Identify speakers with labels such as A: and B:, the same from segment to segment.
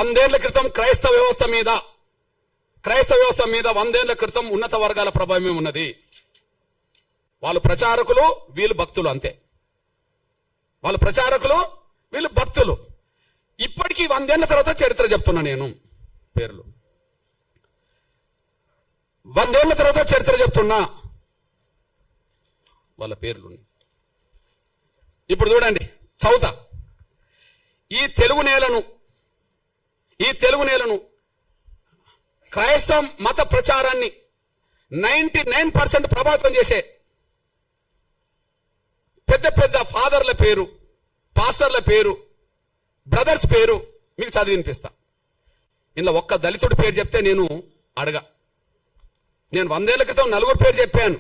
A: 100 ఏళ్ల క్రితం క్రైస్తవ వ్యవస్థ మీద 100 ఏళ్ల క్రితం ఉన్నత వర్గాల ప్రభావం ఉన్నది. వాళ్ళు ప్రచారకులు, వీళ్ళు భక్తులు, అంతే. వాళ్ళు ప్రచారకులు, వీళ్ళు భక్తులు. ఇప్పటికీ 100 ఏళ్ల తర్వాత చరిత్ర చెప్తున్నా నేను. పేర్లు 100 ఏళ్ల తర్వాత చరిత్ర చెప్తున్నా, వాళ్ళ పేర్లు. ఇప్పుడు చూడండి, చౌత ఈ తెలుగు నేలను క్రైస్తవ మత ప్రచారాన్ని 99% ప్రభావితం చేసే పెద్ద పెద్ద ఫాదర్ల పేరు, పాస్టర్ల పేరు, బ్రదర్స్ పేరు మీకు చదివి వినిపిస్తా. ఇలా ఒక్క దళితుడి పేరు చెప్తే నేను 100 ఏళ్ల క్రితం 4 పేరు చెప్పాను.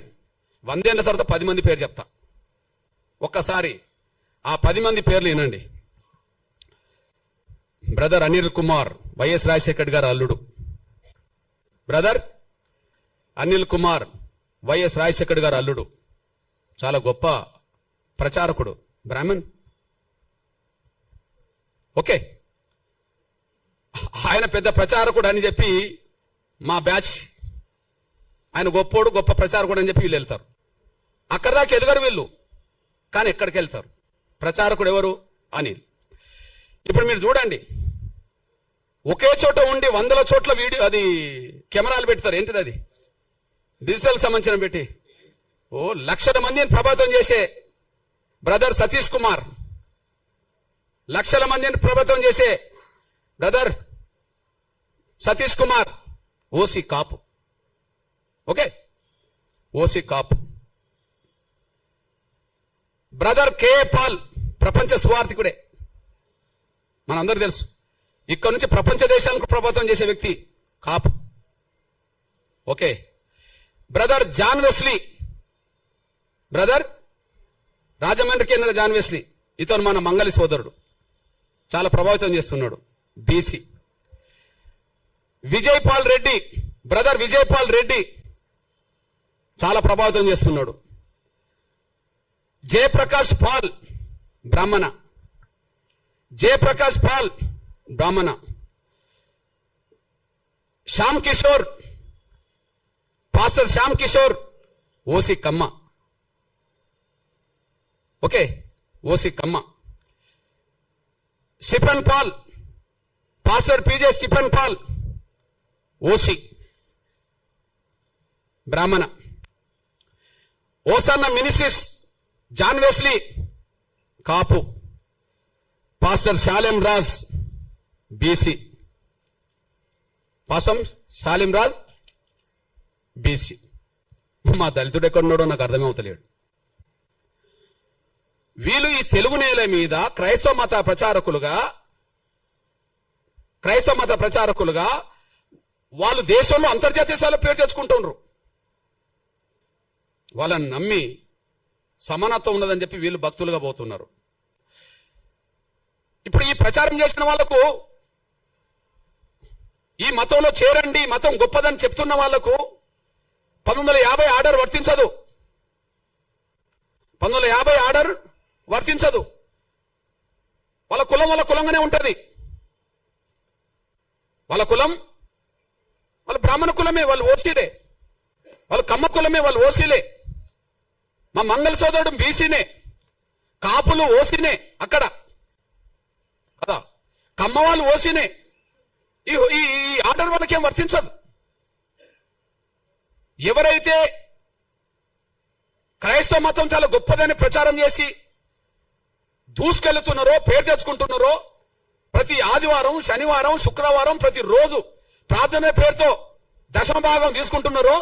A: 100 ఏళ్ల తర్వాత 10 మంది పేరు చెప్తా. ఒక్కసారి ఆ 10 మంది పేర్లు వినండి. బ్రదర్ అనిల్ కుమార్, వైఎస్ రాజశేఖర్ గారు అల్లుడు. బ్రదర్ అనిల్ కుమార్, వైఎస్ రాజశేఖర్ గారు అల్లుడు. చాలా గొప్ప ప్రచారకుడు, బ్రాహ్మణ్. ఓకే, ఆయన పెద్ద ప్రచారకుడు అని చెప్పి మా బ్యాచ్, ఆయన గొప్పోడు, గొప్ప ప్రచారకుడు అని చెప్పి వీళ్ళు వెళ్తారు. అక్కడ దాకా ఎదగరు వీళ్ళు, కానీ ఎక్కడికి వెళ్తారు? ప్రచారకుడు ఎవరు? అనిల్. ఇప్పుడు మీరు చూడండి, ఒకే చోట ఉండి 100 చోట్ల వీడియో, అది కెమెరాలు పెడతారు. ఏంటిది అది? డిజిటల్ సంబంధించిన పెట్టి లక్షల మందిని ప్రభావితం చేసే బ్రదర్ సతీష్ కుమార్, లక్షల మందిని ప్రభావితం చేసే బ్రదర్ సతీష్ కుమార్, ఓసీ కాపు. ఓకే, ఓసీ కాపు. బ్రదర్ కే పాల్, ప్రపంచ సువార్థికుడే, మనందరూ తెలుసు. ఇక్కడ నుంచి ప్రపంచ దేశాలకు ప్రభావితం చేసే వ్యక్తి, Kapu. Okay, brother John Wesley, brother రాజమండ్రికి చెందిన జాన్ వెస్లీ, ఇతను మన మంగళి సోదరుడు, చాలా ప్రభావితం చేస్తున్నాడు, BC. Vijay Paul Reddy, brother Vijay Paul Reddy చాలా ప్రభావితం చేస్తున్నాడు. జయప్రకాష్ పాల్, బ్రాహ్మణ. జయప్రకాష్ పాల్, బ్రాహ్మణ. Shyam Kishore, pastor Shyam Kishore, OC Kamma. Okay, OC Kamma. Stephen Paul, pastor PJ Stephen Paul, OC, బ్రాహ్మణ. Hosanna ministries John Wesley, Kapu. Pastor Shalem Raj, BC. Pastor Shalem Raj, BC. మా దళితుడు ఎక్కడున్నాడో నాకు అర్థమవుతలేడు. వీళ్ళు ఈ తెలుగు నేల మీద క్రైస్తవ మత ప్రచారకులుగా వాళ్ళు దేశంలో అంతర్జాతీయ స్థాయిలో పేరు తెచ్చుకుంటున్నారు. వాళ్ళని నమ్మి సమానత్వం ఉన్నదని చెప్పి వీళ్ళు భక్తులుగా పోతున్నారు. ఇప్పుడు ఈ ప్రచారం చేసిన వాళ్లకు, ఈ మతంలో చేరండి, మతం గొప్పదని చెప్తున్న వాళ్లకు 1950 ఆర్డర్ వర్తించదు. 1950 ఆర్డర్ వర్తించదు. వాళ్ళ కులం వాళ్ళ కులంగానే ఉంటుంది. వాళ్ళ కులం వాళ్ళ బ్రాహ్మణ కులమే, వాళ్ళు ఓసీలే. వాళ్ళు కమ్మ కులమే, వాళ్ళు ఓసీలే. మా మంగళ సోదరుడు బీసీనే, కాపులు ఓసీనే అక్కడ కదా, కమ్మ వాళ్ళు ఓసీనే. ఈ ఆర్డర్ వాళ్ళకేం వర్తించదు. ఎవరైతే క్రైస్తవ మతం చాలా గొప్పదని ప్రచారం చేసి దూసుకెళ్తున్నారో, పేరు తెచ్చుకుంటున్నారో, ప్రతి ఆదివారం, శనివారం, శుక్రవారం ప్రతిరోజు ప్రార్థన పేరుతో దశమభాగం తీసుకుంటున్నారో,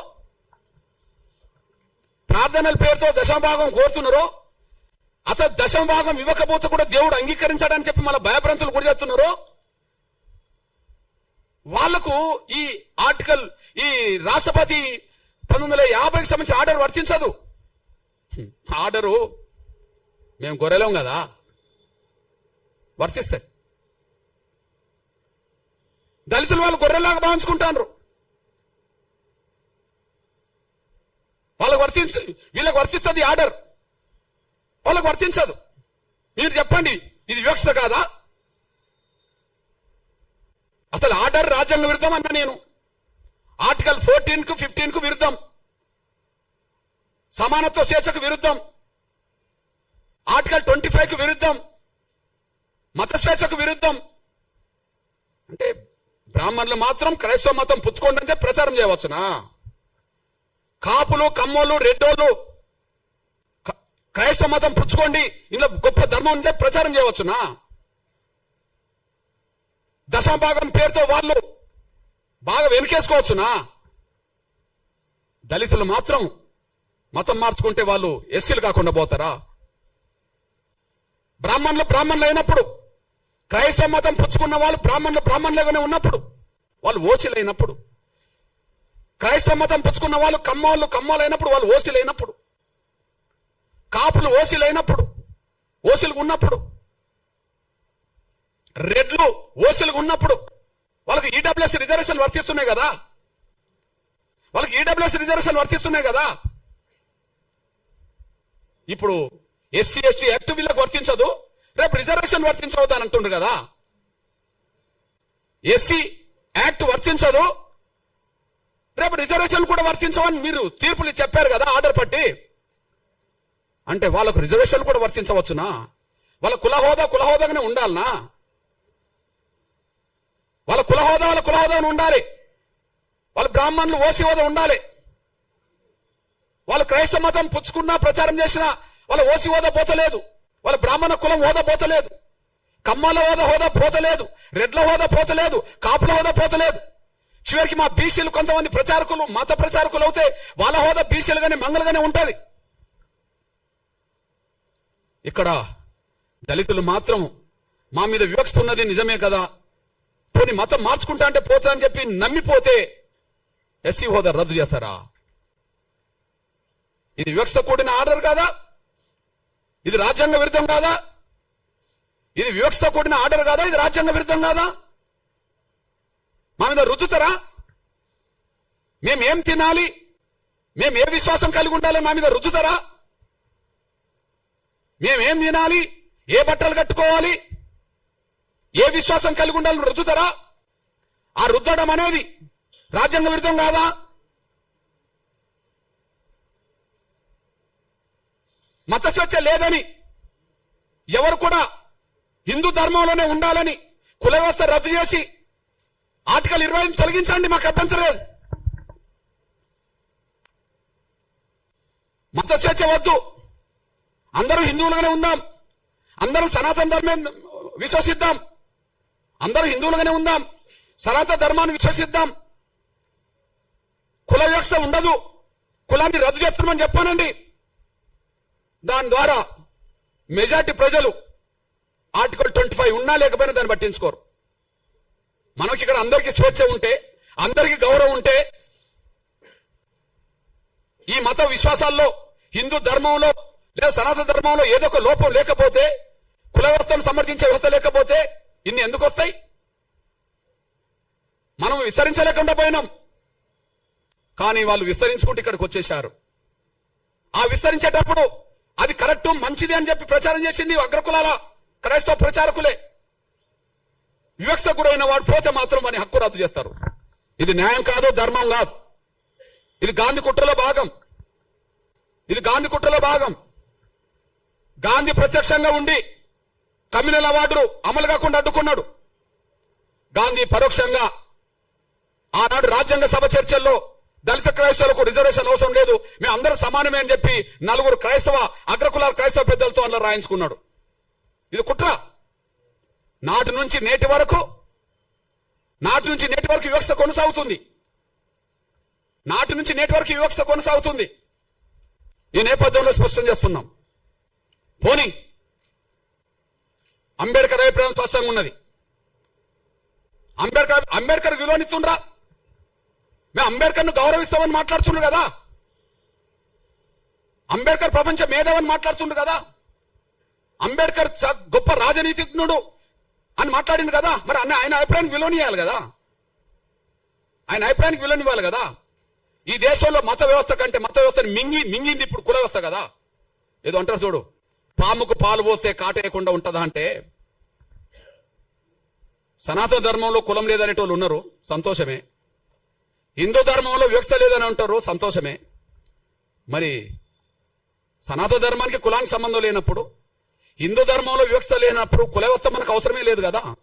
A: ప్రార్థనల పేరుతో దశమభాగం కోరుతున్నారో, అసలు దశమభాగం ఇవ్వకపోతే కూడా దేవుడు అంగీకరించాడని చెప్పి మన భయభ్రాంతులు గురి చేస్తున్నారో, వాళ్లకు ఈ ఆర్టికల్, ఈ రాష్ట్రపతి 1950కి సంబంధించిన ఆర్డర్ వర్తించదు. ఆర్డరు మేము గొర్రెలం కదా, వర్తిస్తుంది. దళితులు వాళ్ళు గొర్రెలాగా భావించుకుంటారు. వాళ్ళకు వీళ్ళకి వర్తిస్తుంది ఆర్డర్, వాళ్ళకు వర్తించదు. మీరు చెప్పండి, ఇది వివక్షత కాదా? రాజ్యాంగ విరుద్ధం అన్న నేను. ఆర్టికల్ 14కు 15కు విరుద్ధం, సమానత్వ స్వేచ్ఛకు విరుద్ధం, ఆర్టికల్ 25కు విరుద్ధం, మత స్వేచ్ఛకు విరుద్ధం. అంటే బ్రాహ్మణులు మాత్రం క్రైస్తవ మతం పుచ్చుకోండి అంటే ప్రచారం చేయవచ్చునా? కాపులు, కమ్మోళ్ళు, రెడ్డోళ్ళు క్రైస్తవ మతం పుచ్చుకోండి, ఇందులో గొప్ప ధర్మం ఉంటే ప్రచారం చేయవచ్చునా? దశమభాగం పేరుతో వాళ్ళు బాగా వెనుకేసుకోవచ్చునా? దళితులు మాత్రం మతం మార్చుకుంటే వాళ్ళు ఎస్సీలు కాకుండా పోతారా? బ్రాహ్మణులు అయినప్పుడు, క్రైస్తవ మతం పుచ్చుకున్న వాళ్ళు బ్రాహ్మణులుగానే ఉన్నప్పుడు వాళ్ళు ఓసీలు అయినప్పుడు, క్రైస్తవ మతం పుచ్చుకున్న వాళ్ళు కమ్మోళ్ళు అయినప్పుడు వాళ్ళు ఓసీలు అయినప్పుడు, కాపులు ఓసీలు అయినప్పుడు, ఓసీలుగా ఉన్నప్పుడు, రెడ్లు ఓసీలుగా ఉన్నప్పుడు వాళ్ళకి ఈడబ్ల్యూఎస్ రిజర్వేషన్ వర్తిస్తున్నాయి కదా, ఇప్పుడు ఎస్సీ ఎస్టీ యాక్ట్ వీళ్ళకి వర్తించదు, రేపు రిజర్వేషన్ వర్తించవద్దు అని అంటుండ్రు కదా. ఎస్సీ యాక్ట్ వర్తించదు, రేపు రిజర్వేషన్ కూడా వర్తించవని మీరు తీర్పులు చెప్పారు కదా ఆర్డర్ పట్టి. అంటే వాళ్ళకు రిజర్వేషన్ కూడా వర్తించవచ్చునా? వాళ్ళ కులహోదాగానే ఉండాలనా? వాళ్ళ కులహోదాను ఉండాలి. వాళ్ళ బ్రాహ్మణులు ఓసీ హోదా ఉండాలి. వాళ్ళు క్రైస్తవ మతం పుచ్చుకున్నా ప్రచారం చేసినా వాళ్ళ ఓసీ హోదా పోతలేదు, వాళ్ళ బ్రాహ్మణ కులం హోదా పోతలేదు, కమ్మల హోదా పోతలేదు, రెడ్ల హోదా పోతలేదు, కాపుల హోదా పోతలేదు. చివరికి మా బీసీలు కొంతమంది ప్రచారకులు, మత ప్రచారకులు అవుతే వాళ్ళ హోదా బీసీలుగానే మంగళగానే ఉంటది. ఇక్కడ దళితులు మాత్రం మా మీద వివక్ష ఉన్నది నిజమే కదా, పోనీ మతం మార్చుకుంటా అంటే పోతా అని చెప్పి నమ్మిపోతే ఎస్సీ హోదా రద్దు చేస్తారా? ఇది వివక్షతో కూడిన ఆర్డర్ కాదా? ఇది రాజ్యాంగ విరుద్ధం కాదా? ఇది వివక్షతో కూడిన ఆర్డర్ కాదా? ఇది రాజ్యాంగ విరుద్ధం కాదా? మా మీద రుద్దుతారా? మేమేం తినాలి, మేము ఏ విశ్వాసం కలిగి ఉండాలని మా మీద రుద్దుతారా? మేమేం తినాలి, ఏ బట్టలు కట్టుకోవాలి, ఏ విశ్వాసం కలిగి ఉండాలని రుద్దుతారా? ఆ రుద్దడం అనేది రాజ్యాంగ విరుద్ధం కాదా? మత స్వేచ్ఛ లేదని, ఎవరు కూడా హిందూ ధర్మంలోనే ఉండాలని కుల వ్యవస్థ రద్దు చేసి ఆర్టికల్ 25 తొలగించండి, మాకు అభ్యంతరం లేదు. మత స్వేచ్ఛ వద్దు, అందరూ హిందువులుగానే ఉందాం, అందరూ సనాతన ధర్మం విశ్వసిద్దాం, అందరూ హిందువులుగానే ఉందాం, సనాతన ధర్మాన్ని విశ్వసిద్దాం. కుల వ్యవస్థ ఉండదు, కులాన్ని రద్దు చేస్తున్నామని చెప్పానండి. దాని ద్వారా మెజార్టీ ప్రజలు ఆర్టికల్ 25 ఉన్నా లేకపోయినా దాన్ని పట్టించుకోరు. మనకి ఇక్కడ అందరికీ స్వేచ్ఛ ఉంటే, అందరికీ గౌరవం ఉంటే, ఈ మత విశ్వాసాల్లో, హిందూ ధర్మంలో లేదా సనాతన ధర్మంలో ఏదో ఒక లోపం లేకపోతే, కుల వ్యవస్థను సమర్థించే వ్యవస్థ లేకపోతే ఇన్ని ఎందుకు వస్తాయి? మనం విస్తరించలేకుండా పోయినాం, కానీ వాళ్ళు విస్తరించుకుంటూ ఇక్కడికి వచ్చేశారు. ఆ విస్తరించేటప్పుడు అది కరెక్ట్ మంచిది అని చెప్పి ప్రచారం చేసింది అగ్రకులాల క్రైస్తవ ప్రచారకులే. వివక్ష గురైన వాడు పోతే మాత్రం అని హక్కు రద్దు చేస్తారు. ఇది న్యాయం కాదు, ధర్మం కాదు. ఇది గాంధీ కుట్రలో భాగం. గాంధీ ప్రత్యక్షంగా ఉండి కమ్యూనల్ అవార్డు అమలు కాకుండా అడ్డుకున్నాడు. గాంధీ పరోక్షంగా ఆనాడు రాజ్యాంగ సభ చర్చల్లో దళిత క్రైస్తవులకు రిజర్వేషన్ అవసరం లేదు, మేము అందరూ సమానమే అని చెప్పి 4 అగ్రకులాల క్రైస్తవ పెద్దలతో అలా రాయించుకున్నాడు. ఇది కుట్ర. నాటి నుంచి నేటి వరకు వివక్ష కొనసాగుతుంది. ఈ నేపథ్యంలో స్పష్టం చేస్తున్నాం. పోనీ అంబేద్కర్ అభిప్రాయం స్పష్టంగా ఉన్నది. అంబేద్కర్ విలువనిస్తుండ్రా? మేము అంబేద్కర్ను గౌరవిస్తామని మాట్లాడుతుండ్రు కదా, అంబేద్కర్ ప్రపంచ మేధావని మాట్లాడుతుండ్రు కదా, అంబేద్కర్ గొప్ప రాజనీతిజ్ఞుడు అని మాట్లాడిండు కదా. మరి ఆయన అభిప్రాయానికి విలువనివ్వాలి కదా. ఈ దేశంలో మత వ్యవస్థ కంటే మత వ్యవస్థని మింగింది ఇప్పుడు కుల వ్యవస్థ కదా. ఏదో అంటారు చూడు, పాముకు పాలు పోస్తే కాటేయకుండా ఉంటుందా అంటే, సనాతన ధర్మంలో కులం లేదనేటోళ్ళు ఉన్నారు, సంతోషమే. హిందూ ధర్మంలో వివక్ష లేదని అంటారు, సంతోషమే. మరి సనాతన ధర్మానికి కులానికి సంబంధం లేనప్పుడు, హిందూ ధర్మంలో వివక్ష లేనప్పుడు కుల వ్యవస్థ మనకు అవసరమే లేదు కదా.